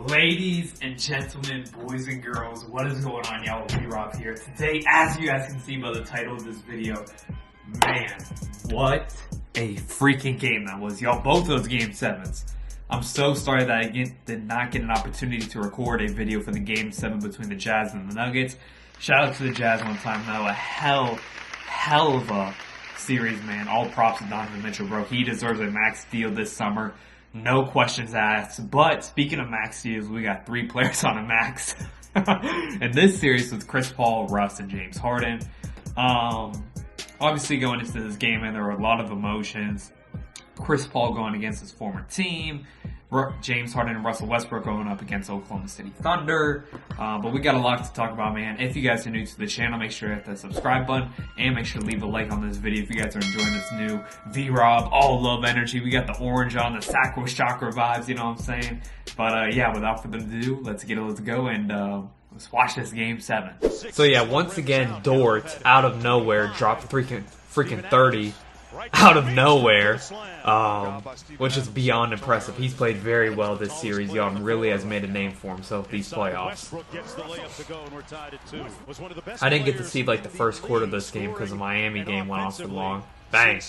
Ladies and gentlemen, boys and girls, what is going on, y'all? V-Rob here. Today, as you guys can see by the title of this video, man, what a freaking game that was, y'all. Both those Game 7s. I'm so sorry that I did not get an opportunity to record a video for the Game 7 between the Jazz and the Nuggets. Shout out to the Jazz one time, though. A hell of a series, man. All props to Donovan Mitchell, bro. He deserves a max deal this summer. No questions asked. But speaking of max deals, we got 3 players on a max. In this series with Chris Paul, Russ, and James Harden. Obviously going into this game, and there were a lot of emotions. Chris Paul going against his former team. James Harden and Russell Westbrook going up against Oklahoma City Thunder. But we got a lot to talk about, man. If you guys are new to the channel, make sure to hit that subscribe button and make sure to leave a like on this video if you guys are enjoying this new V-Rob, all love energy. We got the orange on, the Sakura Chakra vibes, you know what I'm saying? But yeah, without further ado, let's go and let's watch this Game 7. So yeah, once again, Dort out of nowhere dropped freaking 30. Out of nowhere, which is beyond impressive. He's played very well this series, y'all, and really has made a name for himself these playoffs. I didn't get to see like the first quarter of this game because the Miami game went off so long. Bang.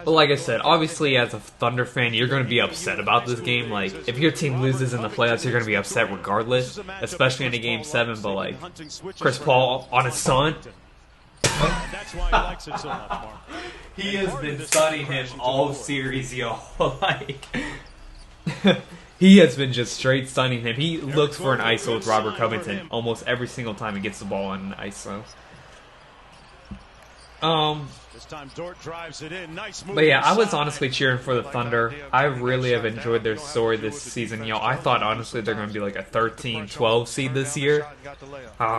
But like I said, obviously as a Thunder fan, you're going to be upset about this game. Like, if your team loses in the playoffs, you're going to be upset regardless, especially in a Game 7. But like, Chris Paul on his son. He has been studying him all series, yo. Like, he has been just straight stunning him. He looks for an ISO with Robert Covington almost every single time he gets the ball in an ISO. But yeah, I was honestly cheering for the Thunder. I really have enjoyed their story this season. You know, I thought honestly they're going to be like a 13-12 seed this year.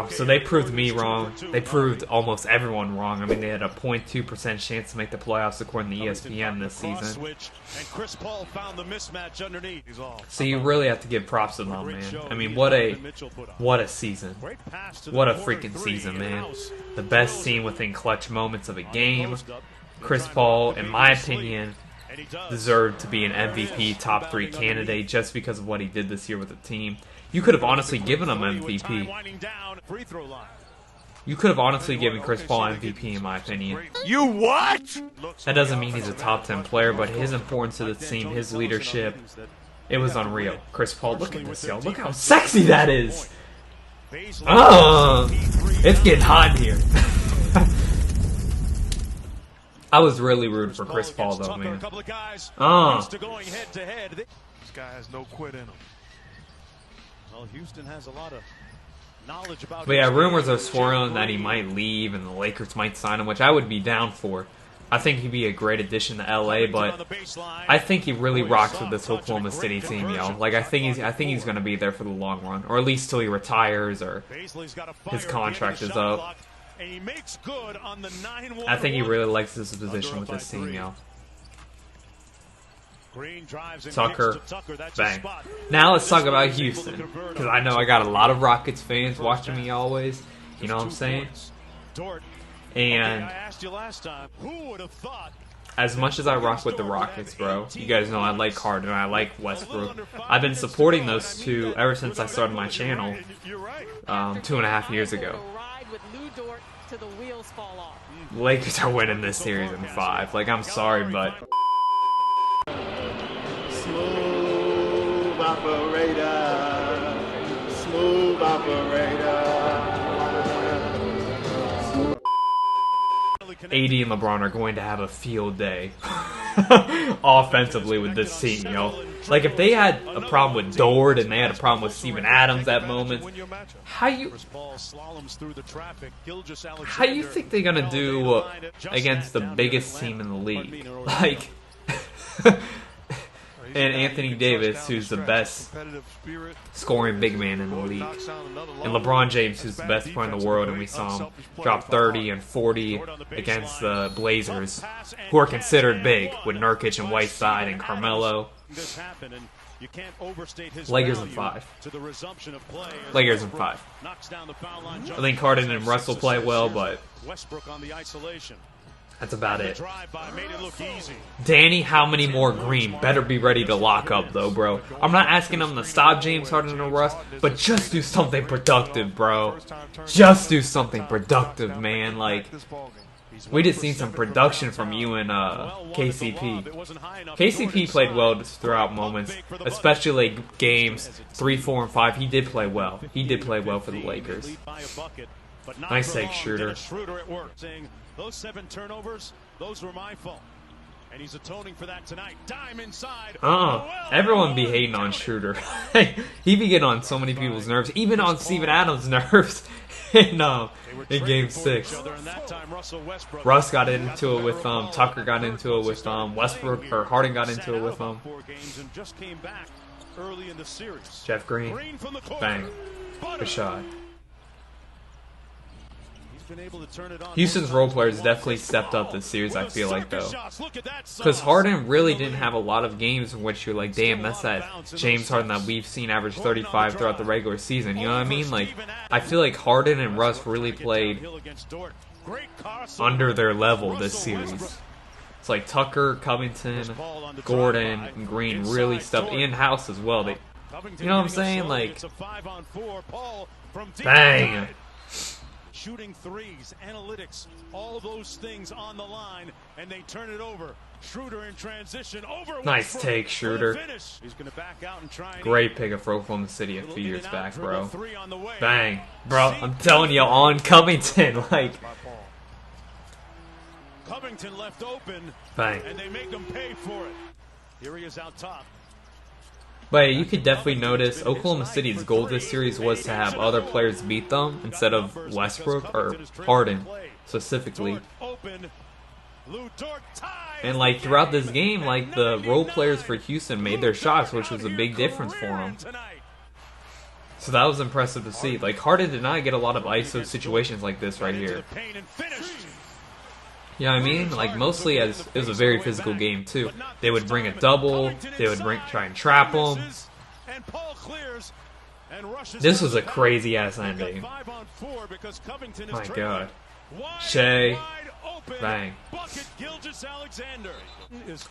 So they proved me wrong. They proved almost everyone wrong. I mean, they had a 0.2% chance to make the playoffs according to ESPN this season. So you really have to give props to them, man. I mean, what a season. What a freaking season, man. The best team within clutch moments of a game. Chris Paul, in my opinion, deserved to be an MVP top 3 candidate just because of what he did this year with the team. You could have honestly given him MVP. You could have honestly given Chris Paul MVP, in my opinion. You what? That doesn't mean he's a top 10 player, but his importance to the team, his leadership, it was unreal. Chris Paul, look at this, yo. Look how sexy that is. It's getting hot in here. I was really rooting for Chris Paul, though, man. This guy has no quit in him. Well, Houston has a lot of knowledge about. But yeah, rumors are swirling that he might leave and the Lakers might sign him, which I would be down for. I think he'd be a great addition to LA, but I think he really rocks with this Oklahoma City team, yo. Like, I think he's going to be there for the long run, or at least till he retires or his contract is up. I think he really likes this position with this team, yo. Tucker, bang. Now let's talk about Houston, because I know I got a lot of Rockets fans watching me always. You know what I'm saying? And as much as I rock with the Rockets, bro, you guys know I like Harden, I like Westbrook. I've been supporting those two ever since I started my channel 2.5 years ago. The Lakers are winning this series in 5. Like, I'm sorry, but smooth operator, smooth operator. AD and LeBron are going to have a field day offensively with this team, yo. Like, if they had a problem with Dort and they had a problem with Steven Adams at moments, how you think they're gonna do against the biggest team in the league? Like, and Anthony Davis, who's the best scoring big man in the league, and LeBron James, who's the best player in the world, and we saw him drop 30 and 40 against the Blazers, who are considered big with Nurkic and Whiteside and Carmelo. Lakers in 5. Lakers in 5. I think Harden and Russell play well, but That's about The it. drive-by made it look easy. Danny, how many more Green? Better be ready to lock up, though, bro. I'm not asking him to stop James Harden or Russ, but just do something productive, bro. Just do something productive, man. Like, we just need some production from you and KCP. KCP played well throughout moments, especially like games 3, 4, and 5. He did play well. He did play well for the Lakers. Nice take, Schroeder. Those 7 turnovers, those were my fault. And he's atoning for that tonight. Dime inside. Everyone be hating on Schroeder. He be getting on so many people's nerves, even on Steven Adams' nerves in Game 6. Russ got into it with Tucker got into it with Westbrook, or Harden got into it with Jeff Green. Bang. Good shot. Houston's role players definitely stepped up this series, I feel like, though. Because Harden really didn't have a lot of games in which you're like, damn, that's that James Harden that we've seen average 35 throughout the regular season. You know what I mean? Like, I feel like Harden and Russ really played under their level this series. It's like Tucker, Covington, Gordon, and Green really stepped in-house as well. You know what I'm saying? Like, bang! Shooting threes, analytics, all those things on the line, and they turn it over. Schroeder in transition over. Nice take, Schroeder. He's going to back out and try. Great pick for Oklahoma City a few years back, bro. Bang, bro. I'm telling you, on Covington, like. Covington left open. Bang. And they make him pay for it. Here he is out top. But you could definitely notice Oklahoma City's goal this series was to have other players beat them instead of Westbrook or Harden specifically. And like throughout this game, like the role players for Houston made their shots, which was a big difference for them. So that was impressive to see. Like Harden did not get a lot of ISO situations like this right here. You know what I mean? Like, mostly as it was a very physical game, too. They would bring a double. They would try and trap them. This was a crazy-ass ending. My God. Shea. Bang.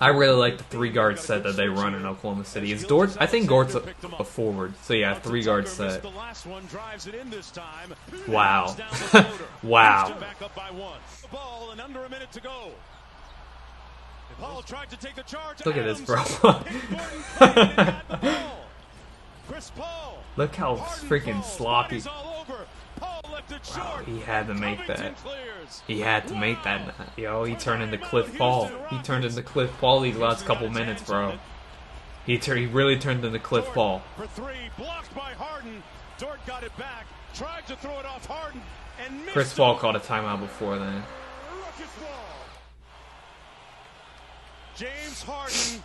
I really like the 3-guard set that they run in Oklahoma City. Is Dort? I think Dort's a forward. So, yeah, 3-guard set. Wow. Wow. Look at this, bro. Look how freaking sloppy. Wow, he had to make that. He had to make that. Yo, he turned into Cliff Paul. He turned into Cliff Paul these last couple minutes, bro. He really turned into Cliff Paul. For 3, blocked by Harden. Dort got it back. Tried to throw it off Harden and missed. Chris Paul called a timeout before then. James Harden.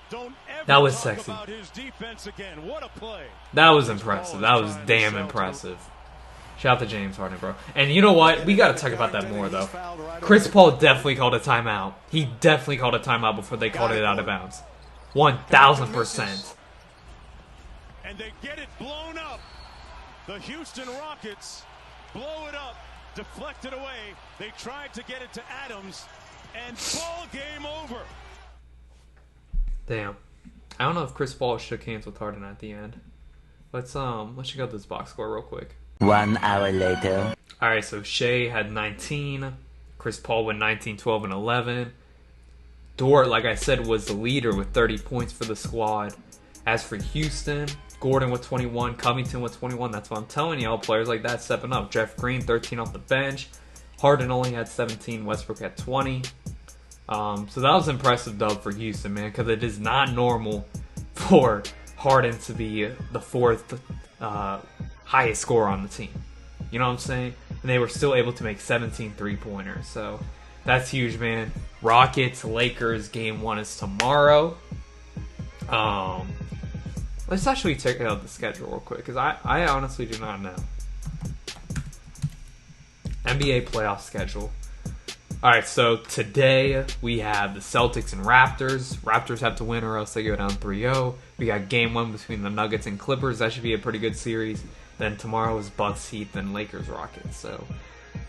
Don't ever that was talk sexy. About his defense again. What a play. That was impressive. That was damn impressive. Shout out to James Harden, bro. And you know what? We got to talk about that more, though. Chris Paul definitely called a timeout. He definitely called a timeout before they called it out of bounds. 1,000%. And they get it blown up. The Houston Rockets blow it up, deflect it away. They tried to get it to Adams, and ball game over. Damn. I don't know if Chris Paul shook hands with Harden at the end. Let's check out this box score real quick. 1 hour later. Alright, so Shea had 19. Chris Paul went 19, 12, and 11. Dort, like I said, was the leader with 30 points for the squad. As for Houston, Gordon with 21, Covington with 21. That's what I'm telling y'all. Players like that stepping up. Jeff Green, 13 off the bench. Harden only had 17. Westbrook had 20. So that was an impressive dub for Houston, man, because it is not normal for Harden to be the 4th highest scorer on the team. You know what I'm saying? And they were still able to make 17 3-pointers. So that's huge, man. Rockets, Lakers, game 1 is tomorrow. Let's actually check out the schedule real quick, because I honestly do not know. NBA playoff schedule. Alright, so today we have the Celtics and Raptors. Raptors have to win or else they go down 3-0. We got game 1 between the Nuggets and Clippers. That should be a pretty good series. Then tomorrow is Bucks, Heat, and Lakers, Rockets. So,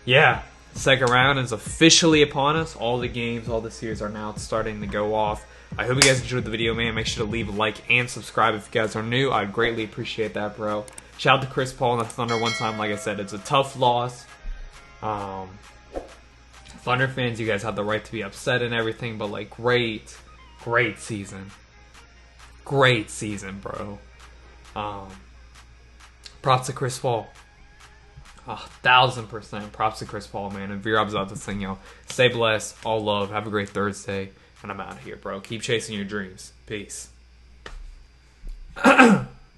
yeah, Second round is officially upon us. All the games, all the series are now starting to go off. I hope you guys enjoyed the video, man. Make sure to leave a like and subscribe if you guys are new. I'd greatly appreciate that, bro. Shout out to Chris Paul and the Thunder one time. Like I said, it's a tough loss. Thunder fans, you guys have the right to be upset and everything, but like, great season. Great season, bro. Props to Chris Paul. 1000% props to Chris Paul, man. And V-Rob's out this thing, yo. Stay blessed. All love. Have a great Thursday. And I'm out of here, bro. Keep chasing your dreams. Peace.